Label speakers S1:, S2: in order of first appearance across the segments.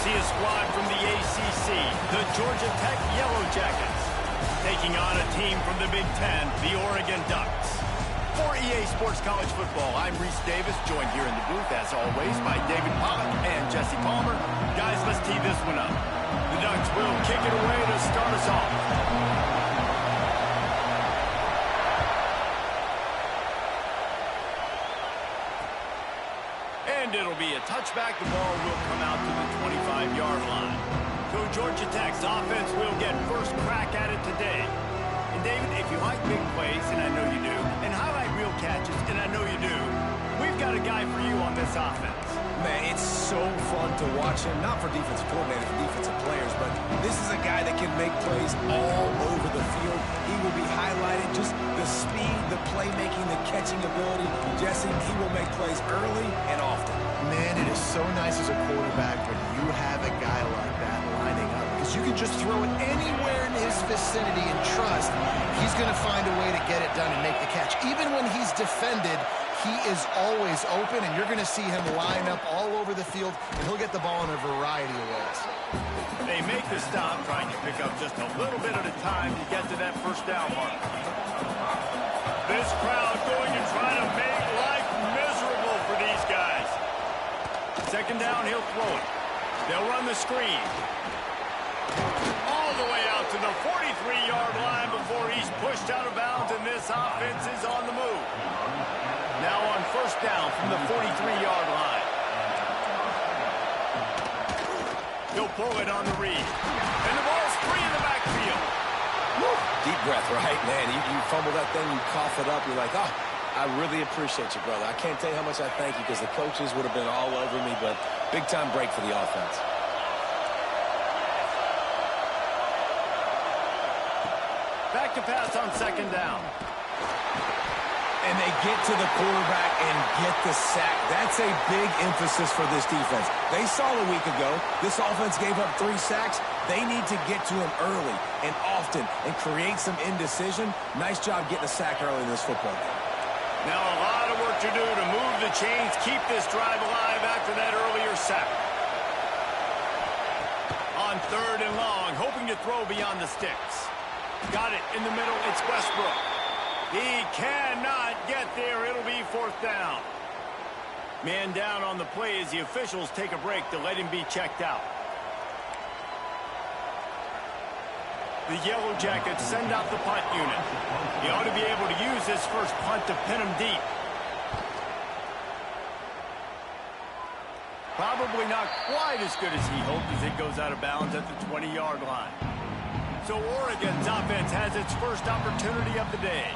S1: see a squad from the ACC, the Georgia Tech Yellow Jackets, taking on a team from the Big Ten, the Oregon Ducks. For EA Sports College Football, I'm Reese Davis, joined here in the booth, as always, by David Pollock and Jesse Palmer. Guys, let's tee this one up. The Ducks will kick it away to start us off. And it'll be a touchback. The ball will come out to the 25-yard line. So Georgia Tech's offense will get first crack at it today. And David, if you like big plays, and I know you do, and highlight real catches, and I know you do, we've got a guy for you on this offense.
S2: Man, it's so fun to watch him, not for defensive coordinators, for defensive players, but this is a guy that can make plays all over the field. He will be highlighted, just the speed, the playmaking, the catching ability. Jesse, he will make plays early and often.
S3: Man, it is so nice as a quarterback when you have a guy like that lining up, because you can just throw it anywhere in his vicinity and trust he's going to find a way to get it done and make the catch. Even when he's defended, he is always open, and you're going to see him line up all over the field, and he'll get the ball in a variety of ways.
S1: They make the stop, trying to pick up just a little bit at a time to get to that first down mark. This crowd going to try to make life miserable for these guys. Second down, he'll throw it. They'll run the screen. All the way out to the 43-yard line before he's pushed out of bounds, and this offense is on the move. Now on first down from the 43-yard line. He'll pull it on the read. And the ball's free in the backfield.
S2: Woo. Deep breath, right, man? You fumble that thing, you cough it up, you're like, oh, I really appreciate you, brother. I can't tell you how much I thank you, because the coaches would have been all over me, but big-time break for the offense.
S1: Back to pass on second down.
S2: And they get to the quarterback and get the sack. That's a big emphasis for this defense. They saw a week ago, this offense gave up 3 sacks. They need to get to him early and often and create some indecision. Nice job getting a sack early in this football game.
S1: Now a lot of work to do to move the chains, keep this drive alive after that earlier sack. On third and long, hoping to throw beyond the sticks. Got it in the middle, it's Westbrook. He cannot get there. It'll be fourth down. Man down on the play as the officials take a break to let him be checked out. The Yellow Jackets send out the punt unit. He ought to be able to use this first punt to pin him deep. Probably not quite as good as he hoped as it goes out of bounds at the 20-yard line. So Oregon's offense has its first opportunity of the day.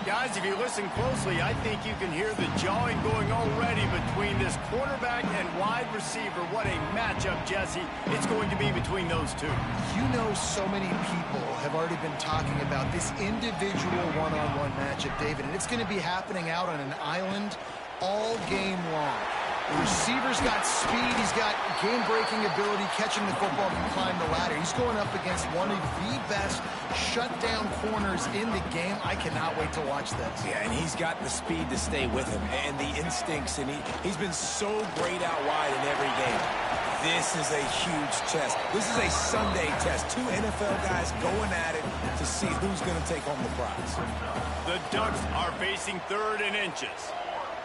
S1: Guys, if you listen closely, I think you can hear the jawing going already between this quarterback and wide receiver. What a matchup, Jesse, it's going to be between those two.
S3: You know, so many people have already been talking about this individual one-on-one matchup, David, and it's going to be happening out on an island all game long. The receiver's got speed, he's got game-breaking ability, catching the football, can climb the ladder. He's going up against one of the best shutdown corners in the game. I cannot wait to watch this.
S2: Yeah, and he's got the speed to stay with him and the instincts, and he's been so great out wide in every game. This is a huge test. This is a Sunday test. 2 NFL guys going at it to see who's going to take home the prize.
S1: The Ducks are facing third and inches.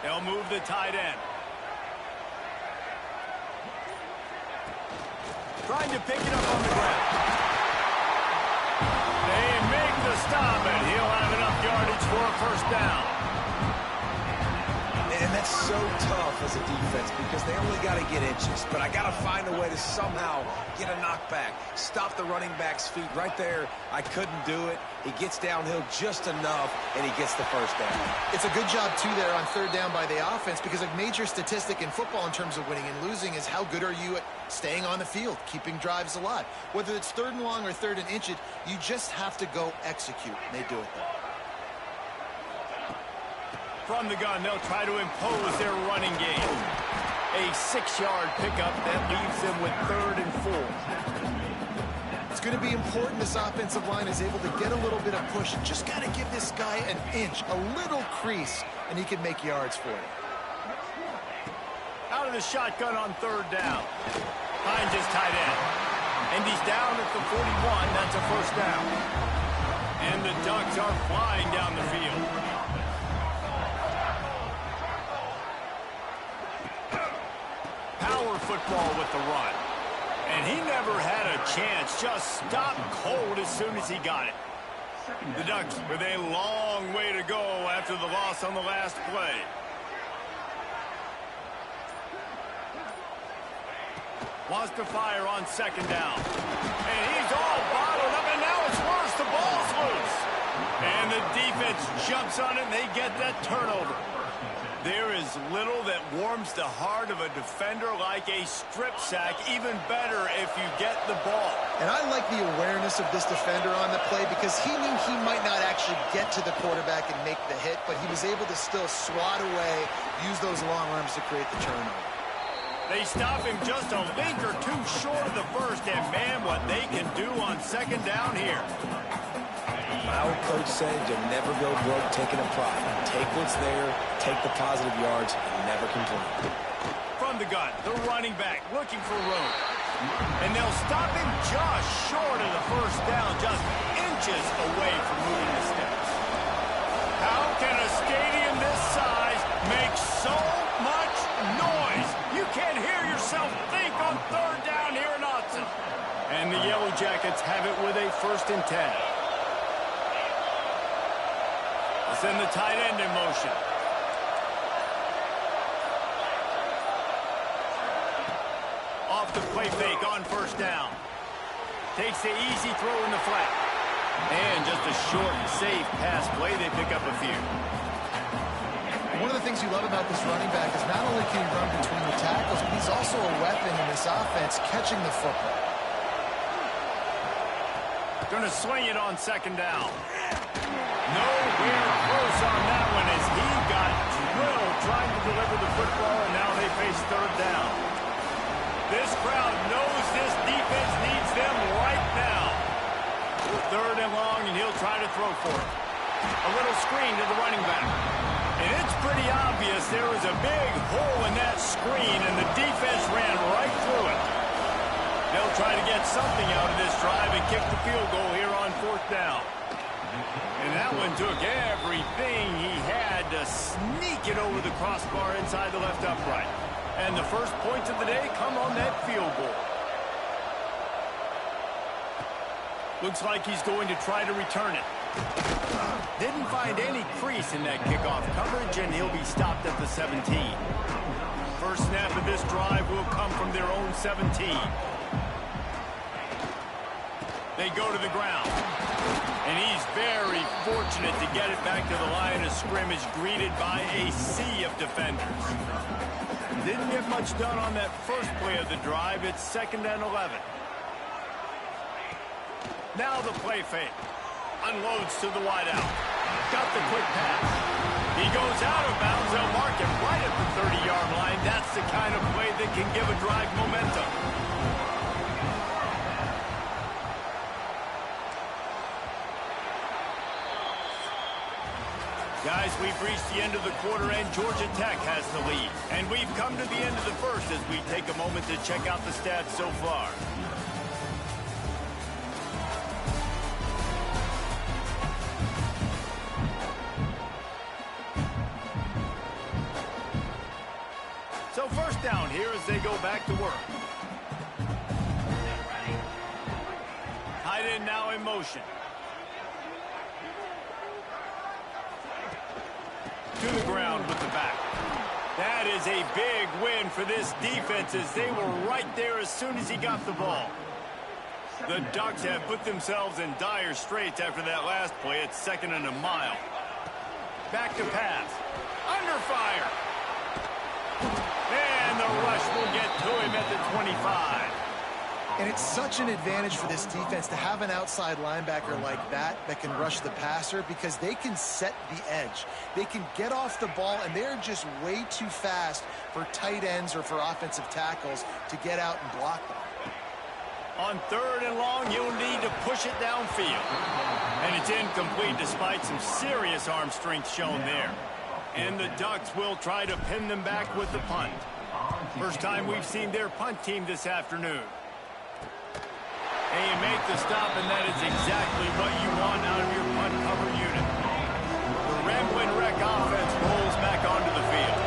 S1: They'll move the tight end. Trying to pick it up on the ground. They make the stop, and he'll have enough yardage for a first down.
S2: And that's so tough as a defense because they only got to get inches. But I got to find a way to somehow get a knockback, stop the running back's feet. Right there, I couldn't do it. He gets downhill just enough, and he gets the first down.
S3: It's a good job, too, there on third down by the offense, because a major statistic in football in terms of winning and losing is how good are you at staying on the field, keeping drives alive. Whether it's third and long or third and inches, you just have to go execute, and they do it there.
S1: From the gun, they'll try to impose their running game. A 6-yard pickup that leaves them with 3rd and 4.
S3: It's going to be important this offensive line is able to get a little bit of push. Just got to give this guy an inch, a little crease, and he can make yards for you.
S1: Out of the shotgun on 3rd down. Finds his tight end. And he's down at the 41. That's a first down. And the Ducks are flying down the field. Power football with the run. And he never had a chance. Just stopped cold as soon as he got it. The Ducks with a long way to go after the loss on the last play. Wants to fire on second down. And he's all bottled up, and now it's worse. The ball's loose. And the defense jumps on it, and they get that turnover. There is little that warms the heart of a defender like a strip sack. Even better if you get the ball.
S3: And I like the awareness of this defender on the play because he knew he might not actually get to the quarterback and make the hit, but he was able to still swat away, use those long arms to create the turnover.
S1: They stop him just a link or two short of the first, and man, what they can do on second down here.
S2: My old coach said you'll never go broke taking a profit. Take what's there, take the positive yards, and never complain.
S1: From the gun, the running back looking for room. And they'll stop him just short of the first down, just inches away from moving the steps. How can a stadium this size make so much noise? You can't hear yourself think on third down here in Austin. And the Yellow Jackets have it with a 1st and 10. Send the tight end in motion. Off the play fake on first down. Takes the easy throw in the flat. And just a short, safe pass play. They pick up a few.
S3: One of the things you love about this running back is not only can he run between the tackles, but he's also a weapon in this offense catching the football.
S1: Going to swing it on second down. Nowhere close on that one as he got drilled trying to deliver the football, and now they face third down. This crowd knows this defense needs them right now. 3rd and long, and he'll try to throw for it. A little screen to the running back. And it's pretty obvious there was a big hole in that screen, and the defense ran right through it. They'll try to get something out of this drive and kick the field goal here on 4th down. And that one took everything he had to sneak it over the crossbar inside the left upright. And the first points of the day come on that field goal. Looks like he's going to try to return it. Didn't find any crease in that kickoff coverage, and he'll be stopped at the 17. First snap of this drive will come from their own 17. They go to the ground. And he's very fortunate to get it back to the line of scrimmage, greeted by a sea of defenders. Didn't get much done on that first play of the drive. It's 2nd and 11. Now the play fake. Unloads to the wideout. Got the quick pass. He goes out of bounds. They'll mark him right at the 30-yard line. That's the kind of play that can give a drive momentum. Guys, we've reached the end of the quarter, and Georgia Tech has the lead. And we've come to the end of the first as we take a moment to check out the stats so far. So first down here as they go back to work. Tight end now in motion. To the ground with the back. That is a big win for this defense as they were right there as soon as he got the ball. The Ducks have put themselves in dire straits after that last play. It's 2nd and a mile. Back to pass. Under fire. And the rush will get to him at the 25.
S3: And it's such an advantage for this defense to have an outside linebacker like that can rush the passer because they can set the edge. They can get off the ball, and they're just way too fast for tight ends or for offensive tackles to get out and block them.
S1: On 3rd and long, you'll need to push it downfield. And it's incomplete despite some serious arm strength shown there. And the Ducks will try to pin them back with the punt. First time we've seen their punt team this afternoon. And you make the stop, and that is exactly what you want out of your punt cover unit. The Ramblin' Wreck offense rolls back onto the field.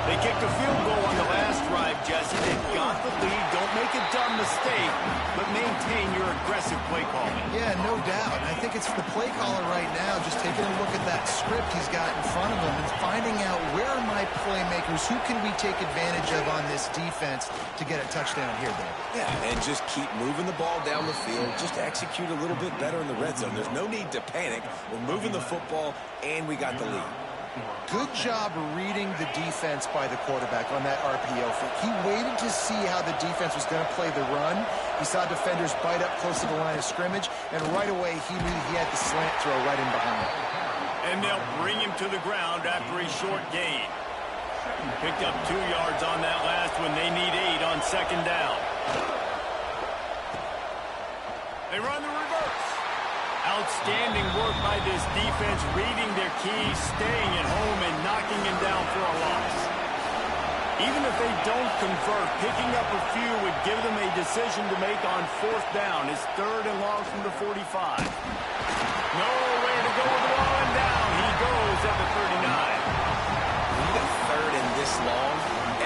S1: They kicked a field goal on the last drive, Jesse. They've got the lead. Don't make a dumb mistake, but maintain your aggressive play calling.
S3: Yeah, no doubt. I think it's the play caller right now just taking a look at that script he's got in front of him and finding out where are my playmakers, who can we take advantage of on this defense to get a touchdown here, Dave.
S2: Yeah, and just keep moving the ball down the field. Just execute a little bit better in the red zone. There's no need to panic. We're moving the football, and we got the lead.
S3: Good job reading the defense by the quarterback on that RPO fake. He waited to see how the defense was going to play the run. He saw defenders bite up close to the line of scrimmage, and right away he knew he had the slant throw right in behind him.
S1: And they'll bring him to the ground after a short gain. Picked up 2 yards on that last one. They need 8 on second down. They run the reverse. Outstanding work by this defense, reading their keys, staying at home, and knocking him down for a loss. Even if they don't convert, picking up a few would give them a decision to make on fourth down. It's 3rd and long from the 45. Nowhere to go with the ball, and down he goes at the 39.
S2: When you got 3rd and this long,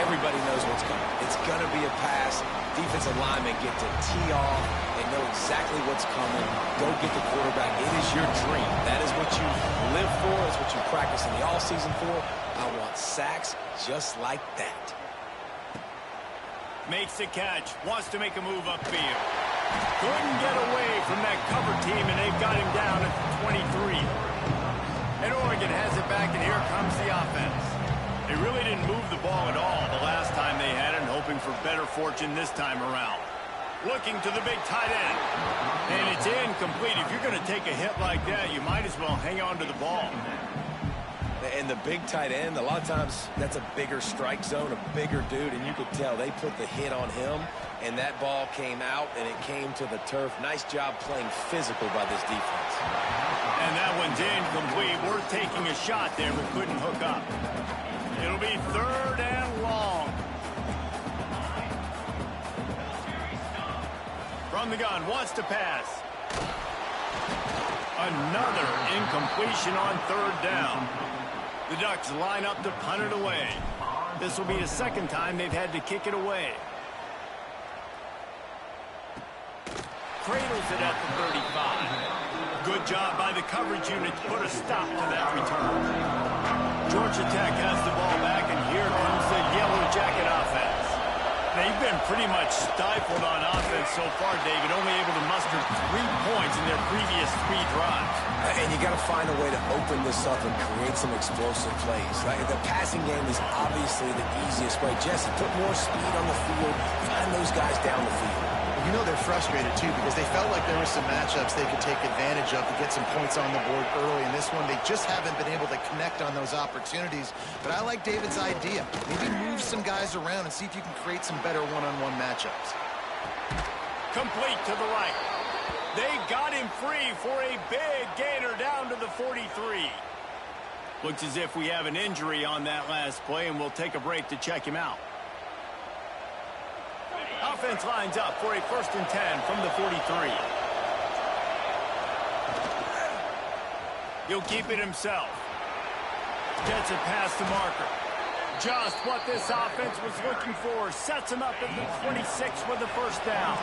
S2: everybody knows what's coming. It's going to be a pass. Defensive linemen get to tee off. They know exactly what's coming. Go get the quarterback. It is your dream. That is what you live for. It's what you practice in the offseason for. I want sacks just like that.
S1: Makes the catch. Wants to make a move upfield. Couldn't get away from that cover team, and they've got him down at the 23. And Oregon has it back, and here comes the offense. They really didn't move the ball at all the last time they had it, and hoping for better fortune this time around. Looking to the big tight end. And it's incomplete. If you're going to take a hit like that, you might as well hang on to the ball.
S2: And the big tight end, a lot of times that's a bigger strike zone, a bigger dude, and you could tell they put the hit on him, and that ball came out, and it came to the turf. Nice job playing physical by this defense.
S1: And that one's incomplete. Worth taking a shot there, but couldn't hook up. It'll be 3rd and long. From the gun, wants to pass. Another incompletion on 3rd down. The Ducks line up to punt it away. This will be the 2nd time they've had to kick it away. Cradles it at the 35. Good job by the coverage unit to put a stop to that return. Georgia Tech has the ball back, and here comes the Yellow Jacket offense. They've been pretty much stifled on offense so far, David, only able to muster 3 points in their previous 3 drives.
S2: And you got to find a way to open this up and create some explosive plays. Like the passing game is obviously the easiest way. Jesse, put more speed on the field, find those guys down the field.
S3: You know they're frustrated, too, because they felt like there were some matchups they could take advantage of to get some points on the board early. In this one, they just haven't been able to connect on those opportunities. But I like David's idea. Maybe move some guys around and see if you can create some better one-on-one matchups.
S1: Complete to the right. They got him free for a big gainer down to the 43. Looks as if we have an injury on that last play, and we'll take a break to check him out. Offense lines up for a 1st and 10 from the 43. He'll keep it himself. Gets it past the marker. Just what this offense was looking for. Sets him up at the 26 for the 1st down.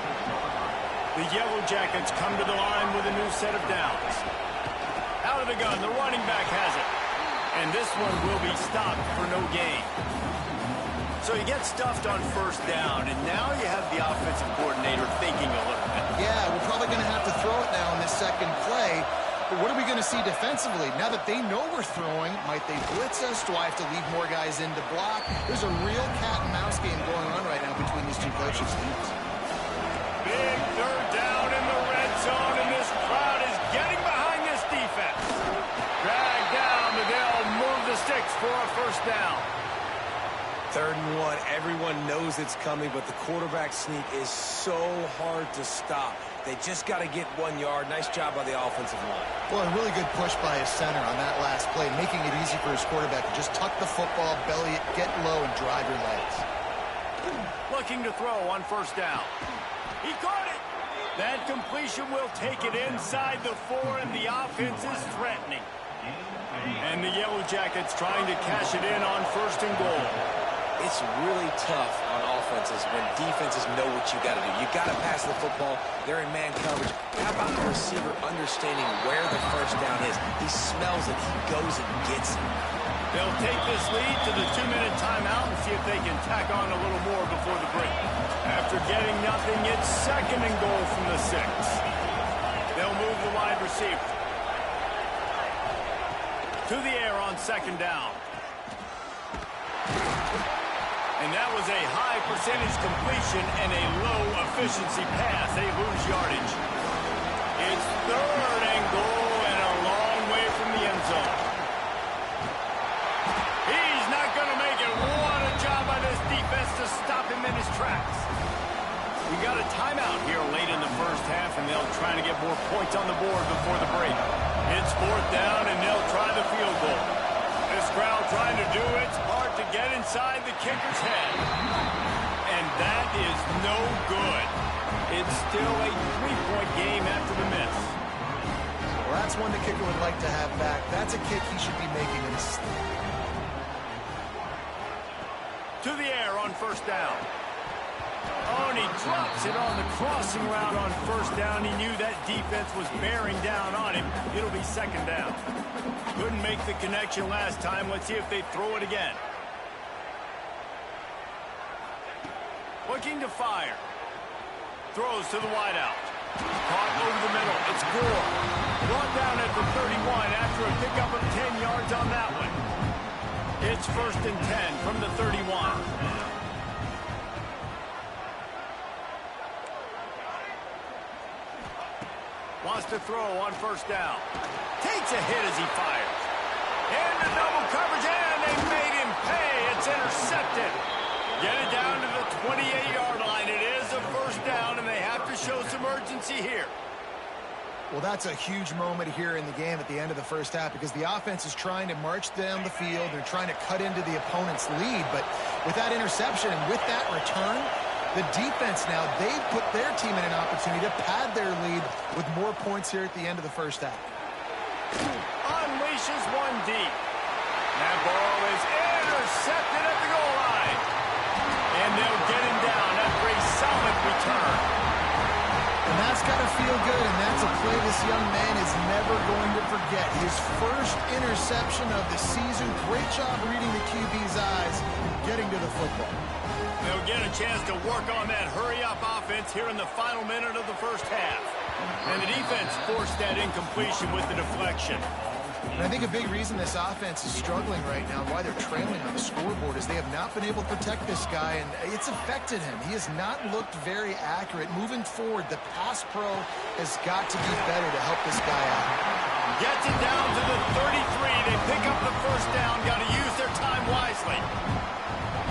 S1: The Yellow Jackets come to the line with a new set of downs. Out of the gun, the running back has it. And this one will be stopped for no gain. So you get stuffed on 1st down, and now you have the offensive coordinator thinking a little bit.
S3: Yeah, we're probably going to have to throw it now in this 2nd play. But what are we going to see defensively? Now that they know we're throwing, might they blitz us? Do I have to leave more guys in to block? There's a real cat-and-mouse game going on right now between these 2 coaches' teams.
S1: Big 3rd down in the red zone, and this crowd is getting behind this defense. Drag down, but they'll move the sticks for a 1st down.
S2: 3rd and 1. Everyone knows it's coming, but the quarterback sneak is so hard to stop. They just got to get 1 yard. Nice job by the offensive line.
S3: Well, a really good push by his center on that last play, making it easy for his quarterback to just tuck the football, belly it, get low, and drive your legs.
S1: looking to throw on first down. He caught it. That completion will take it inside the 4, and the offense is threatening. And the Yellow Jackets trying to cash it in on first and goal.
S2: It's really tough on offenses when defenses know what you got to do. You got to pass the football. They're in man coverage. How about the receiver understanding where the first down is? He smells it. He goes and gets it.
S1: They'll take this lead to the 2-minute timeout and see if they can tack on a little more before the break. After getting nothing, it's second and goal from the 6. They'll move the wide receiver to the air on second down. And that was a high percentage completion and a low efficiency pass. They lose yardage. It's third and goal and a long way from the end zone. He's not going to make it. What a job by this defense to stop him in his tracks. We got a timeout here late in the first half, and they'll try to get more points on the board before the break. It's fourth down, and they'll try the field goal. This crowd trying to do its part to get inside the kicker's head. And that is no good. It's still a 3-point game after the miss.
S3: Well, that's one the kicker would like to have back. That's a kick he should be making in his...
S1: To the air on first down. Oh, and he drops it on the crossing route on first down. He knew that defense was bearing down on him. It'll be second down. Couldn't make the connection last time. Let's see if they throw it again. Looking to fire. Throws to the wideout. Caught over the middle. It's Gore. Brought down at the 31 after a pickup of 10 yards on that one. It's first and 10 from the 31. Wants to throw on first down. Takes a hit as he fires. And the double coverage, and they made him pay. It's intercepted. Get it down to the 28-yard line. It is a first down, and they have to show some urgency here.
S3: Well, that's a huge moment here in the game at the end of the first half because the offense is trying to march down the field. They're trying to cut into the opponent's lead, but with that interception and with that return, the defense now, they've put their team in an opportunity to pad their lead with more points here at the end of the first half.
S1: Unleashes one deep. That ball is intercepted at the goal line. And they'll get him down after a solid return.
S3: And that's got to feel good, and that's a play this young man is never going to forget. His first interception of the season. Great job reading the QB's eyes and getting to the football.
S1: They'll get a chance to work on that hurry-up offense here in the final minute of the first half. And the defense forced that incompletion with the deflection.
S3: And I think a big reason this offense is struggling right now, why they're trailing on the scoreboard, is they have not been able to protect this guy, and it's affected him. He has not looked very accurate. Moving forward, the pass pro has got to be better to help this guy out.
S1: Gets it down to the 33. They pick up the first down. Got to use their time wisely.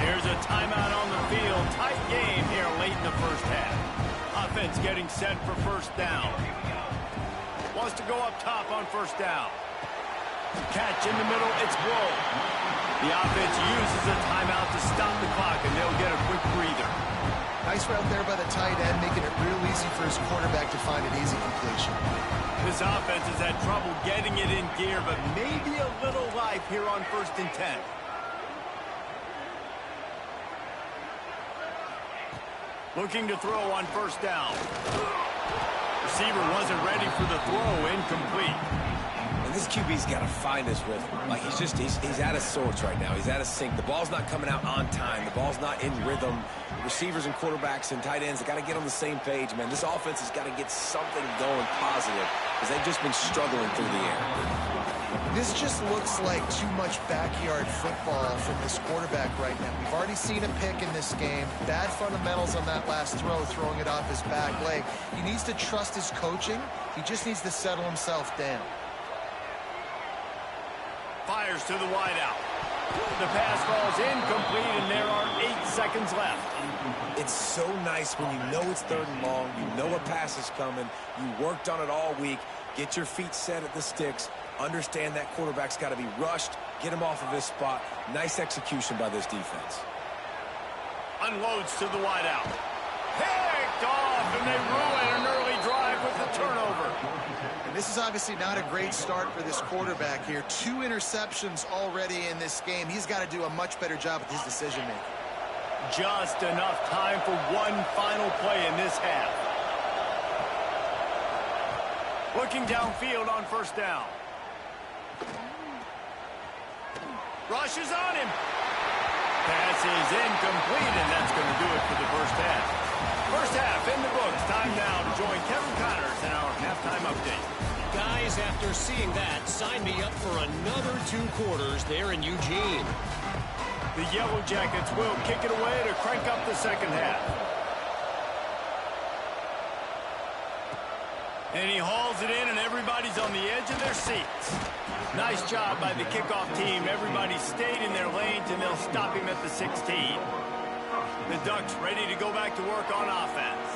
S1: Here's a timeout on the field. Tight game here late in the first half. Offense getting set for first down. Wants to go up top on first down. Catch in the middle, it's Blow. The offense uses a timeout to stop the clock, and they'll get a quick breather.
S3: Nice route there by the tight end, making it real easy for his quarterback to find an easy completion.
S1: This offense has had trouble getting it in gear, but maybe a little life here on first and 10. Looking to throw on first down. Receiver wasn't ready for the throw, incomplete.
S2: And this QB's got to find his rhythm. Like, he's out of sorts right now. He's out of sync. The ball's not coming out on time. The ball's not in rhythm. Receivers and quarterbacks and tight ends, they got to get on the same page, man. This offense has got to get something going positive because they've just been struggling through the air.
S3: This just looks like too much backyard football from this quarterback right now. We've already seen a pick in this game. Bad fundamentals on that last throw, throwing it off his back leg. He needs to trust his coaching. He just needs to settle himself down.
S1: Fires to the wideout. The pass falls incomplete, and there are 8 seconds left.
S2: It's so nice when you know it's third and long, you know a pass is coming, you worked on it all week, get your feet set at the sticks, understand that quarterback's got to be rushed, get him off of his spot. Nice execution by this defense.
S1: Unloads to the wideout. Picked off, and they ruin an early drive with the turnover.
S3: And this is obviously not a great start for this quarterback here. 2 interceptions already in this game. He's got to do a much better job with his decision-making.
S1: Just enough time for one final play in this half. Looking downfield on first down. Rushes on him. Pass is incomplete, and that's going to do it for the first half. First half in the books. Time now to join Kevin Connors in our halftime update.
S4: Guys, after seeing that, sign me up for another 2 quarters there in Eugene.
S1: The Yellow Jackets will kick it away to crank up the second half. And he hauls it in, and everybody's on the edge of their seats. Nice job by the kickoff team. Everybody stayed in their lanes, and they'll stop him at the 16. The Ducks ready to go back to work on offense.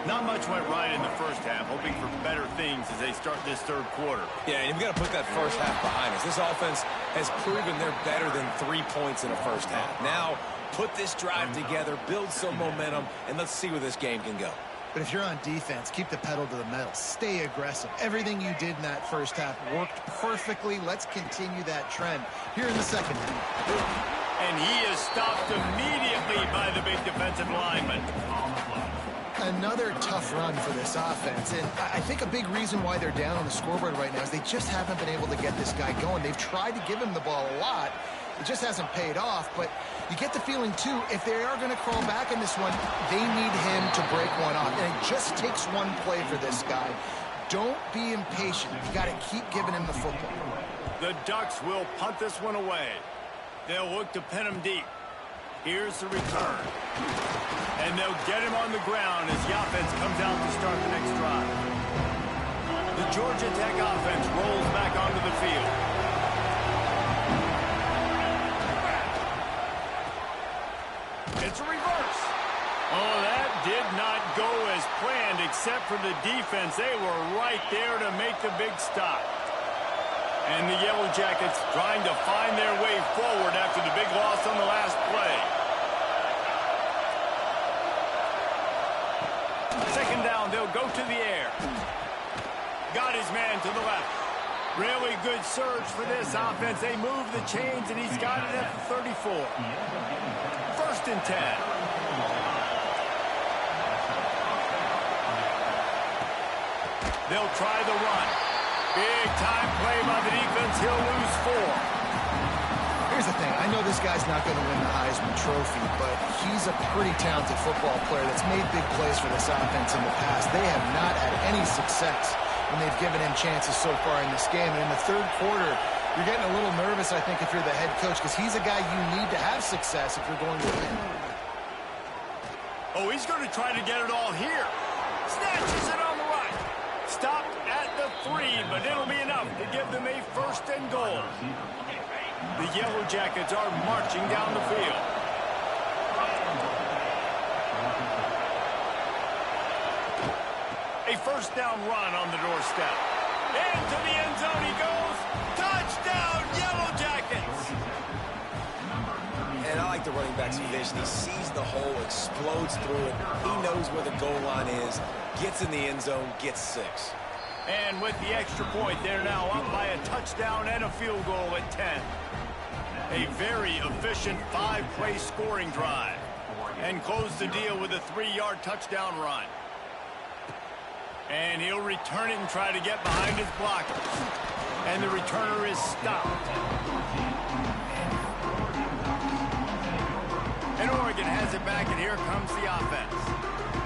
S1: Not much went right in the first half, hoping for better things as they start this third quarter.
S2: Yeah, and we've got to put that first half behind us. This offense has proven they're better than 3 points in the first half. Now, put this drive together, build some momentum, and let's see where this game can go.
S3: But if you're on defense, keep the pedal to the metal. Stay aggressive. Everything you did in that first half worked perfectly. Let's continue that trend here in the second half.
S1: And he is stopped immediately by the big defensive lineman.
S3: Another tough run for this offense. And I think a big reason why they're down on the scoreboard right now is they just haven't been able to get this guy going. They've tried to give him the ball a lot. It just hasn't paid off, but you get the feeling, too, if they are going to crawl back in this one, they need him to break one off. And it just takes one play for this guy. Don't be impatient. You got to keep giving him the football.
S1: The Ducks will punt this one away. They'll look to pin him deep. Here's the return. And they'll get him on the ground as the offense comes out to start the next drive. The Georgia Tech offense rolls back onto the field. It's a reverse. Oh, that did not go as planned except for the defense. They were right there to make the big stop. And the Yellow Jackets trying to find their way forward after the big loss on the last play. Second down, they'll go to the air. Got his man to the left. Really good surge for this offense. They move the chains, and he's got it at 34. First and 10. They'll try the run. Big time play by the defense. He'll lose 4.
S3: Here's the thing. I know this guy's not going to win the Heisman Trophy, but he's a pretty talented football player that's made big plays for this offense in the past. They have not had any success when they've given him chances so far in this game. And in the third quarter, you're getting a little nervous, I think, if you're the head coach, because he's a guy you need to have success if you're going to win.
S1: Oh, he's going to try to get it all here. Snatches it on the right. Stopped at the 3, but it'll be enough to give them a first and goal. The Yellow Jackets are marching down the field. A first down run on the doorstep. Into the end zone he goes. Touchdown, Yellow Jackets!
S2: And I like the running back's vision. He sees the hole, explodes through it. He knows where the goal line is, gets in the end zone, gets 6.
S1: And with the extra point, they're now up by a touchdown and a field goal at 10. A very efficient 5-play scoring drive. And close the deal with a 3-yard touchdown run. And he'll return it and try to get behind his blockers. And the returner is stopped. And Oregon has it back, and here comes the offense.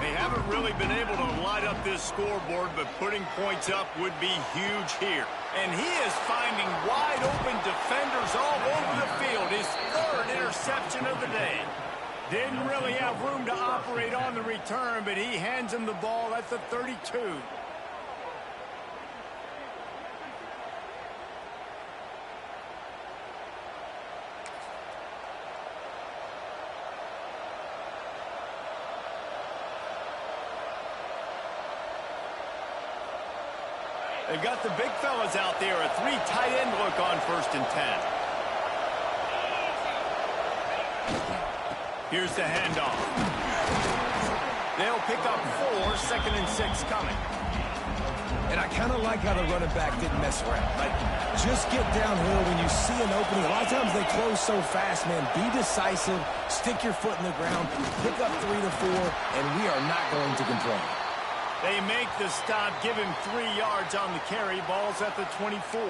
S1: They haven't really been able to light up this scoreboard, but putting points up would be huge here. And he is finding wide-open defenders all over the field. His 3rd interception of the day. Didn't really have room to operate on the return, but he hands him the ball at the 32. They've got the big fellas out there, a 3 tight end look on first and 10. Here's the handoff. They'll pick up 4, 2nd and 6 coming.
S2: And I kind of like how the running back didn't mess around. Like, just get downhill when you see an opening. A lot of times they close so fast, man. Be decisive, stick your foot in the ground, pick up 3 to 4, and we are not going to complain.
S1: They make the stop, give him 3 yards on the carry. Ball's at the 24.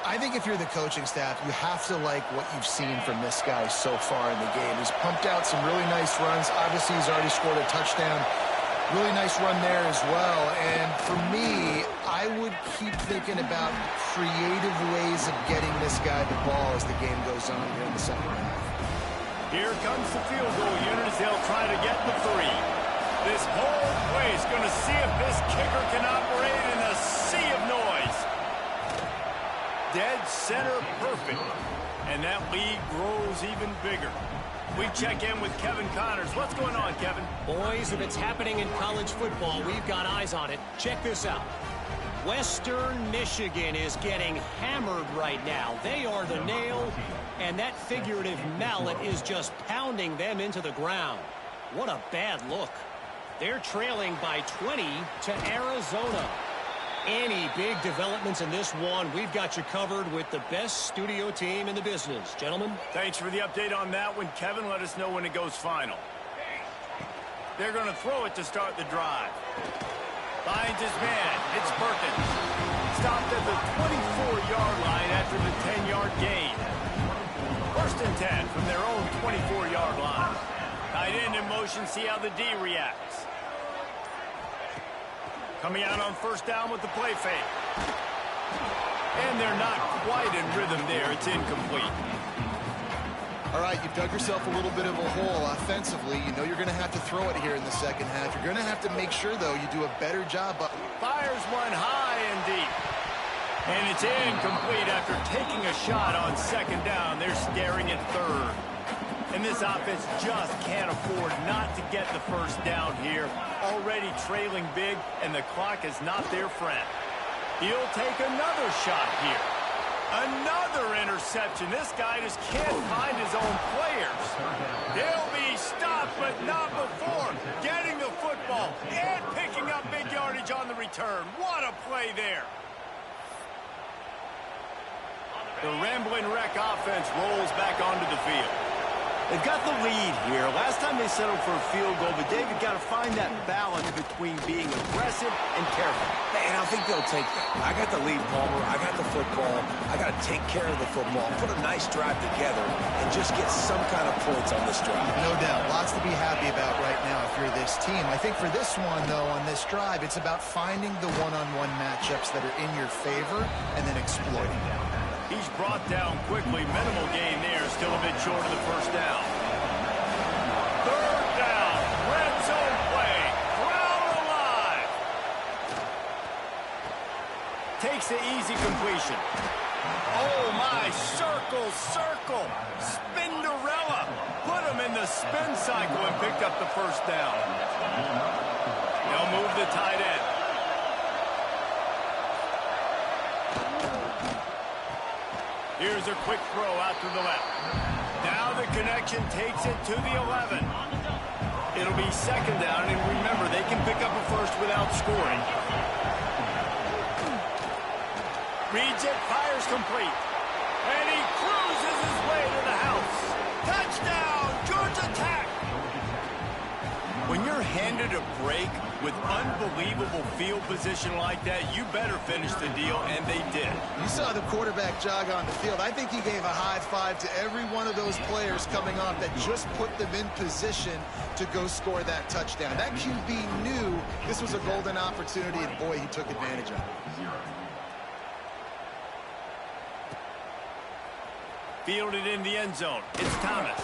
S3: I think if you're the coaching staff, you have to like what you've seen from this guy so far in the game. He's pumped out some really nice runs. Obviously, he's already scored a touchdown. Really nice run there as well. And for me, I would keep thinking about creative ways of getting this guy the ball as the game goes on here in the second half.
S1: Here comes the field goal unit as they'll try to get the 3. This whole place going to see if this kicker can operate in a sea of noise. Dead center perfect. And that lead grows even bigger. We check in with Kevin Connors. What's going on, Kevin?
S4: Boys, if it's happening in college football, we've got eyes on it. Check this out. Western Michigan is getting hammered right now. They are the nail, and that figurative mallet is just pounding them into the ground. What a bad look. They're trailing by 20 to Arizona. Any big developments in this one, we've got you covered with the best studio team in the business. Gentlemen?
S1: Thanks for the update on that one, Kevin. Let us know when it goes final. They're going to throw it to start the drive. Finds his man. It's Perkins. Stopped at the 24-yard line after the 10-yard gain. 1st and 10 from their own 24-yard line. Tight end in motion, see how the D reacts. Coming out on 1st down with the play fake. And they're not quite in rhythm there. It's incomplete.
S3: All right, you've dug yourself a little bit of a hole offensively. You know you're going to have to throw it here in the second half. You're going to have to make sure, though, you do a better job.
S1: Fires one high and deep. And it's incomplete after taking a shot on 2nd down. They're staring at 3rd. And this offense just can't afford not to get the 1st down here. Already trailing big, and the clock is not their friend. He'll take another shot here. Another interception. This guy just can't find his own players. He'll be stopped, but not before getting the football and picking up big yardage on the return. What a play there. The Rambling Wreck offense rolls back onto the field. They've got the lead here. Last time they settled for a field goal, but David got to find that balance between being aggressive and careful.
S2: And I think they'll take that. I got the lead, Palmer. I got the football. I got to take care of the football, put a nice drive together, and just get some kind of points on this drive.
S3: No doubt. Lots to be happy about right now if you're this team. I think for this one, though, on this drive, it's about finding the one-on-one matchups that are in your favor and then exploiting them.
S1: He's brought down quickly. Minimal gain there. Still a bit short of the 1st down. 3rd down. Red zone play. Crowd alive. Takes the easy completion. Oh, my. Circle, circle. Spinderella. Put him in the spin cycle and picked up the 1st down. They'll move the tight end. Here's a quick throw out to the left. Now the connection takes it to the 11. It'll be 2nd down, and remember, they can pick up a 1st without scoring. Reads it, fires complete. And he cruises his way to the house. Touchdown, Georgia Tech! When you're handed a break with unbelievable field position like that, you better finish the deal, and they did.
S3: You saw the quarterback jog on the field. I think he gave a high five to every one of those players coming off that just put them in position to go score that touchdown. That QB knew this was a golden opportunity, and boy, he took advantage of it.
S1: Fielded in the end zone. It's Thomas.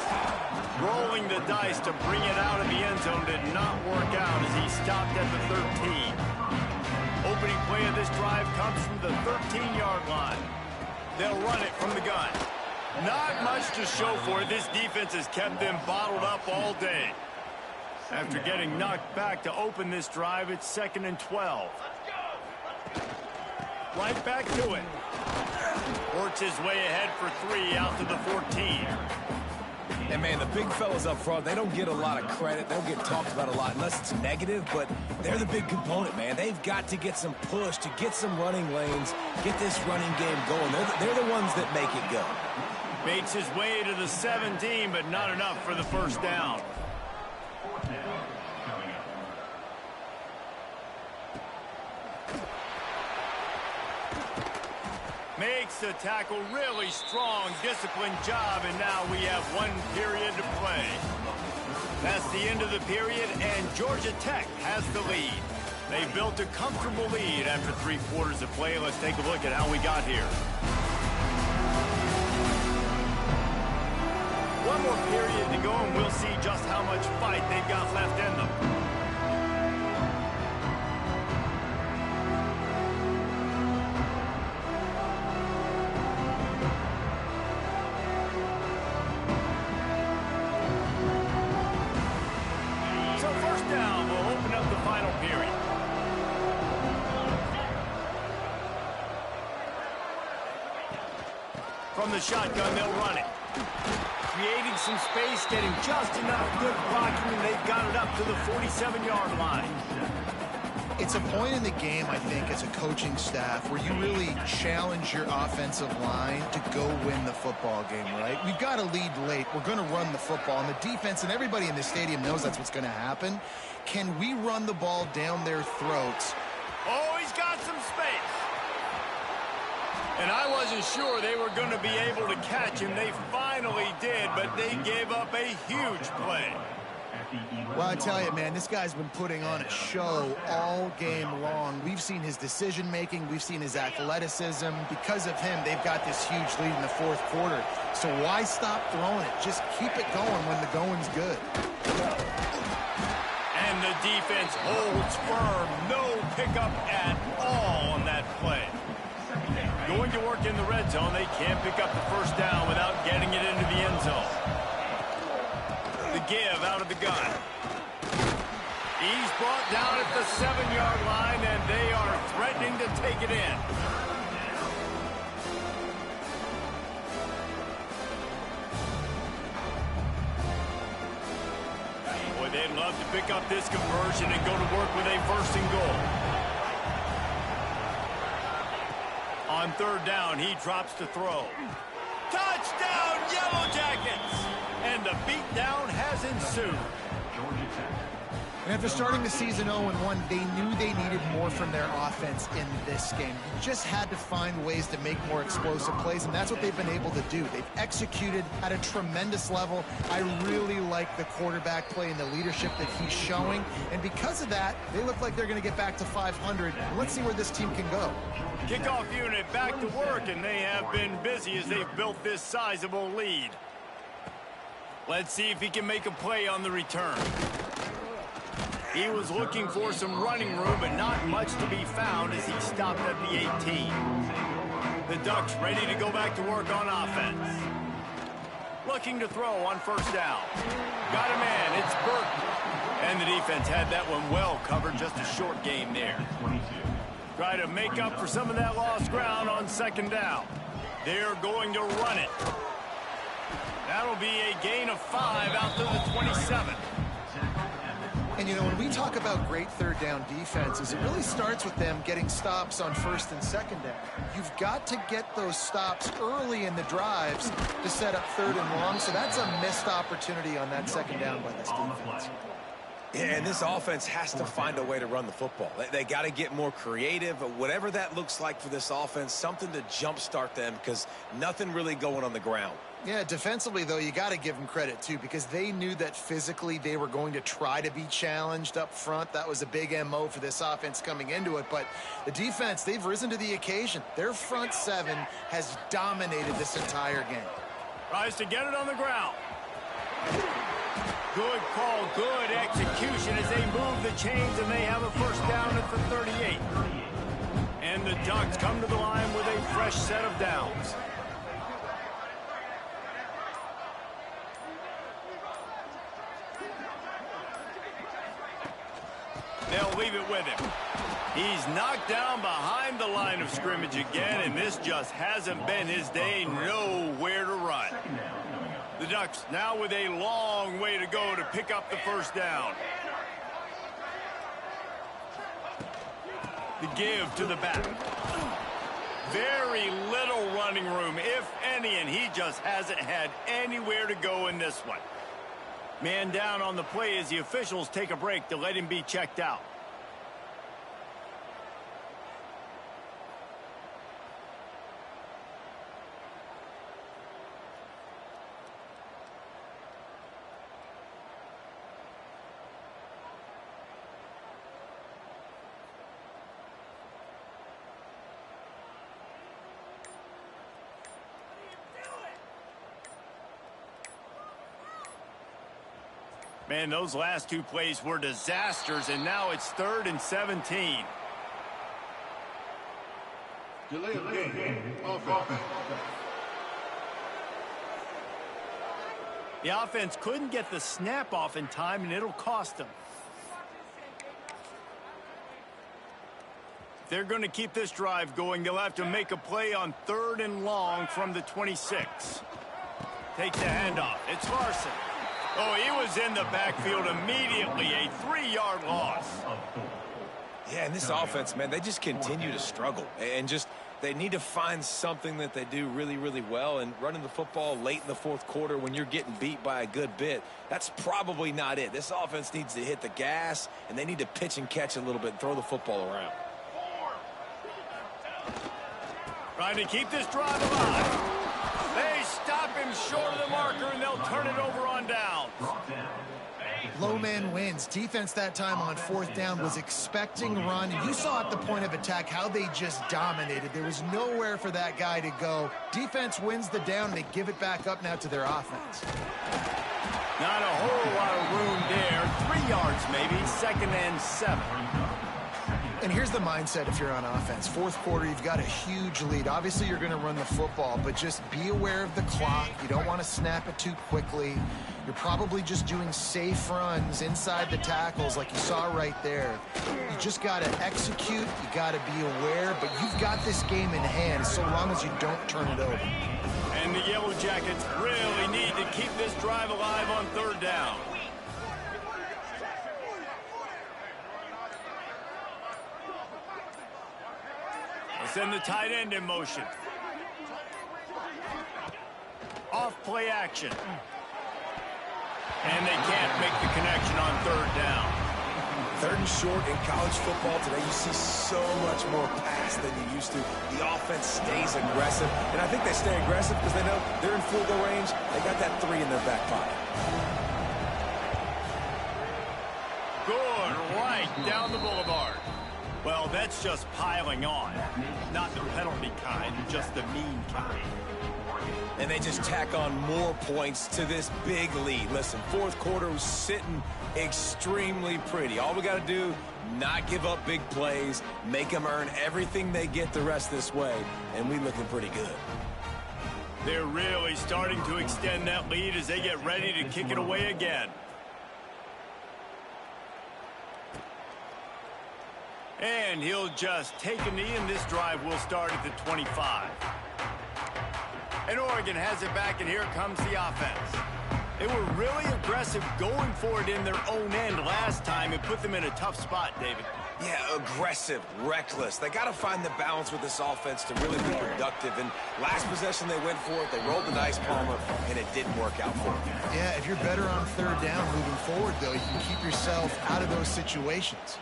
S1: Rolling the dice to bring it out of the end zone did not work out as he stopped at the 13. Opening play of this drive comes from the 13-yard line. They'll run it from the gun. Not much to show for it. This defense has kept them bottled up all day. After getting knocked back to open this drive, it's 2nd and 12. Right back to it. Works his way ahead for 3 out to the 14.
S2: And, man, the big fellas up front, they don't get a lot of credit. They don't get talked about a lot unless it's negative, but they're the big component, man. They've got to get some push, to get some running lanes, get this running game going. They're the ones that make it go.
S1: Makes his way to the 17, but not enough for the first down. Makes the tackle, really strong, disciplined job, and now we have 1 period to play. That's the end of the period, and Georgia Tech has the lead. They built a comfortable lead after 3 quarters of play. Let's take a look at how we got here. 1 more period to go, and we'll see just how much fight they've got left in them. From the shotgun, they'll run it. Creating some space, getting just enough good blocking, and they've got it up to the 47-yard line.
S3: It's a point in the game, I think, as a coaching staff where you really challenge your offensive line to go win the football game, right? We've got to lead late. We're going to run the football, and the defense and everybody in the stadium knows that's what's going to happen. Can we run the ball down their throats?
S1: Oh, he's got some space. And I wasn't sure they were going to be able to catch him. They finally did, but they gave up a huge play.
S3: Well, I tell you, man, this guy's been putting on a show all game long. We've seen his decision-making. We've seen his athleticism. Because of him, they've got this huge lead in the 4th quarter. So why stop throwing it? Just keep it going when the going's good.
S1: And the defense holds firm. No pickup at all on that play. Going to work in the red zone. They can't pick up the first down without getting it into the end zone. The give out of the gun. He's brought down at the 7-yard line, and they are threatening to take it in. Boy, they'd love to pick up this conversion and go to work with a 1st and goal. On 3rd down, he drops to throw. Touchdown, Yellow Jackets! And the beatdown has ensued.
S3: And after starting the season 0-1, they knew they needed more from their offense in this game. You just had to find ways to make more explosive plays, and that's what they've been able to do. They've executed at a tremendous level. I really like the quarterback play and the leadership that he's showing. And because of that, they look like they're going to get back to 500. Let's see where this team can go.
S1: Kickoff unit back to work, and they have been busy as they've built this sizable lead. Let's see if he can make a play on the return. He was looking for some running room, but not much to be found as he stopped at the 18. The Ducks ready to go back to work on offense. Looking to throw on 1st down. Got a man, it's Burton. And the defense had that one well covered, just a short game there. Try to make up for some of that lost ground on 2nd down. They're going to run it. That'll be a gain of 5 out to the 27.
S3: And, you know, when we talk about great 3rd down defenses, it really starts with them getting stops on 1st and 2nd down. You've got to get those stops early in the drives to set up 3rd and long, so that's a missed opportunity on that 2nd down by this defense.
S2: Yeah, and this offense has to find a way to run the football. They got to get more creative, whatever that looks like for this offense, something to jumpstart them because nothing really going on the ground.
S3: Yeah, defensively, though, you got to give them credit, too, because they knew that physically they were going to try to be challenged up front. That was a big MO for this offense coming into it. But the defense, they've risen to the occasion. Their front 7 has dominated this entire game.
S1: Tries to get it on the ground. Good call, good execution as they move the chains, and they have a 1st down at the 38. And the Ducks come to the line with a fresh set of downs. They'll leave it with him. He's knocked down behind the line of scrimmage again, and this just hasn't been his day. Nowhere to run. The Ducks now with a long way to go to pick up the first down. The give to the back. Very little running room, if any, and he just hasn't had anywhere to go in this one. Man down on the play as the officials take a break to let him be checked out. Man, those last two plays were disasters, and now it's 3rd and 17.
S5: Delay of game. Offense.
S1: The offense couldn't get the snap off in time, and it'll cost them. If they're going to keep this drive going, they'll have to make a play on 3rd and long from the 26. Takes the handoff. It's Larson. Oh, he was in the backfield immediately. A 3-yard loss.
S2: Yeah, and this offense, man, they just continue to struggle. And just, they need to find something that they do really, really well. And running the football late in the 4th quarter when you're getting beat by a good bit, that's probably not it. This offense needs to hit the gas, and they need to pitch and catch a little bit and throw the football around.
S1: Trying to keep this drive alive. They stop him short of the marker, and they'll turn it over on down.
S3: Low man wins. Defense that time on 4th down was expecting run. And you saw at the point of attack how they just dominated. There was nowhere for that guy to go. Defense wins the down, and they give it back up now to their offense.
S1: Not a whole lot of room there. 3 yards maybe. 2nd and 7.
S3: And here's the mindset if you're on offense. 4th quarter, you've got a huge lead. Obviously, you're going to run the football, but just be aware of the clock. You don't want to snap it too quickly. You're probably just doing safe runs inside the tackles like you saw right there. You just got to execute. You got to be aware, but you've got this game in hand so long as you don't turn it over.
S1: And the Yellow Jackets really need to keep this drive alive on 3rd down. Send the tight end in motion. Off play action. And they can't make the connection on 3rd down.
S2: 3rd and short in college football today, you see so much more pass than you used to. The offense stays aggressive, and I think they stay aggressive because they know they're in field goal range. They got that 3 in their back pocket.
S1: Good, right down the boulevard. Well, that's just piling on. Not the penalty kind, just the mean kind.
S2: And they just tack on more points to this big lead. Listen, 4th quarter was sitting extremely pretty. All we got to do, not give up big plays, make them earn everything they get the rest this way, and we looking pretty good.
S1: They're really starting to extend that lead as they get ready to kick it away again. And he'll just take a knee, and this drive will start at the 25. And Oregon has it back, and here comes the offense. They were really aggressive going for it in their own end last time. It put them in a tough spot, David.
S2: Yeah, aggressive, reckless. They got to find the balance with this offense to really be productive. And last possession they went for it. They rolled the dice, Palmer, and it didn't work out for them.
S3: Yeah, if you're better on 3rd down moving forward, though, you can keep yourself out of those situations.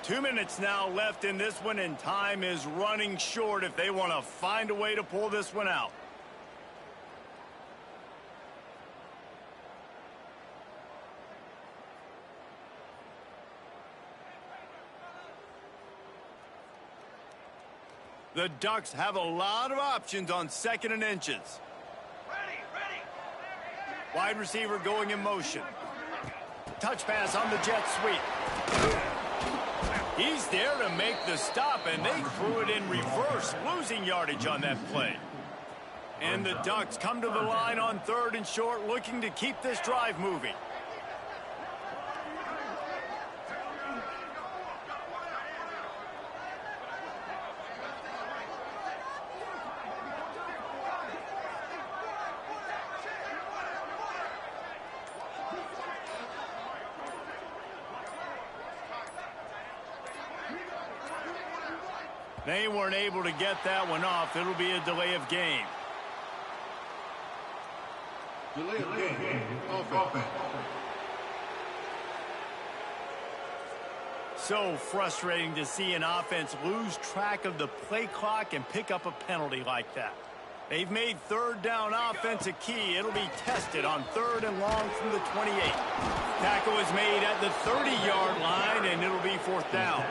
S1: 2 minutes now left in this one, and time is running short if they want to find a way to pull this one out. The Ducks have a lot of options on 2nd and inches. Wide receiver going in motion. Touch pass on the jet sweep. He's there to make the stop, and they threw it in reverse, losing yardage on that play. And the Ducks come to the line on 3rd and short, looking to keep this drive moving. They weren't able to get that one off. It'll be a delay of game.
S5: Delay of game. Offense.
S1: So frustrating to see an offense lose track of the play clock and pick up a penalty like that. They've made third down offense a key. It'll be tested on 3rd and long from the 28. Tackle is made at the 30-yard line, and it'll be 4th down.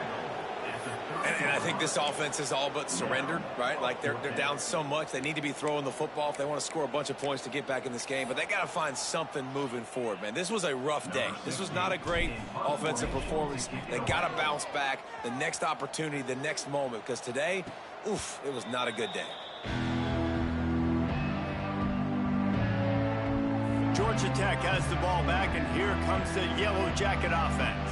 S2: And I think this offense is all but surrendered, right? Like they're down so much. They need to be throwing the football if they want to score a bunch of points to get back in this game. But they got to find something moving forward, man. This was a rough day. This was not a great offensive performance. They got to bounce back the next opportunity, the next moment. Because today, oof, it was not a good day.
S1: Georgia Tech has the ball back, and here comes the Yellow Jacket offense.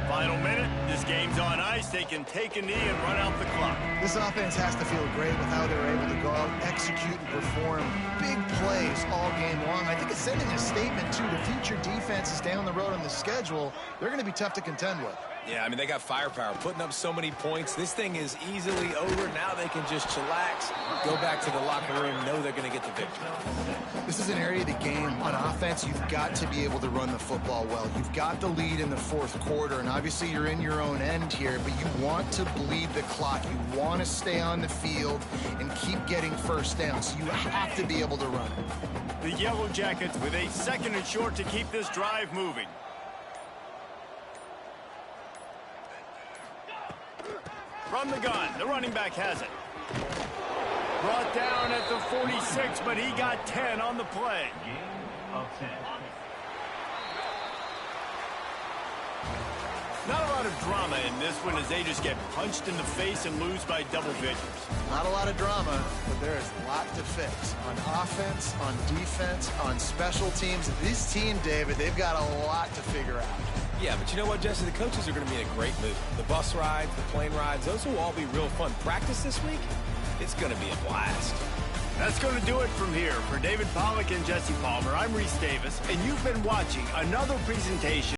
S1: Final minute, this game's on ice. They can take a knee and run out the clock.
S3: This offense has to feel great with how they're able to go out, execute, and perform big plays all game long. I think it's sending a statement to the future defenses down the road on the schedule. They're going to be tough to contend with.
S2: Yeah, I mean, they got firepower, putting up so many points. This thing is easily over. Now they can just chillax, go back to the locker room, know they're going to get the victory.
S3: This is an area of the game on offense. You've got to be able to run the football well. You've got the lead in the 4th quarter, and obviously you're in your own end here, but you want to bleed the clock. You want to stay on the field and keep getting first down, so you have to be able to run it.
S1: The Yellow Jackets with a 2nd and short to keep this drive moving. From the gun, the running back has it. Brought down at the 46, but he got 10 on the play. Not a lot of drama in this one as they just get punched in the face and lose by double figures.
S3: Not a lot of drama, but there is a lot to fix. On offense, on defense, on special teams. This team, David, they've got a lot to figure out.
S2: Yeah, but you know what, Jesse? The coaches are going to be in a great mood. The bus rides, the plane rides, those will all be real fun. Practice this week, it's going to be a blast.
S1: That's going to do it from here. For David Pollack and Jesse Palmer, I'm Reese Davis, and you've been watching another presentation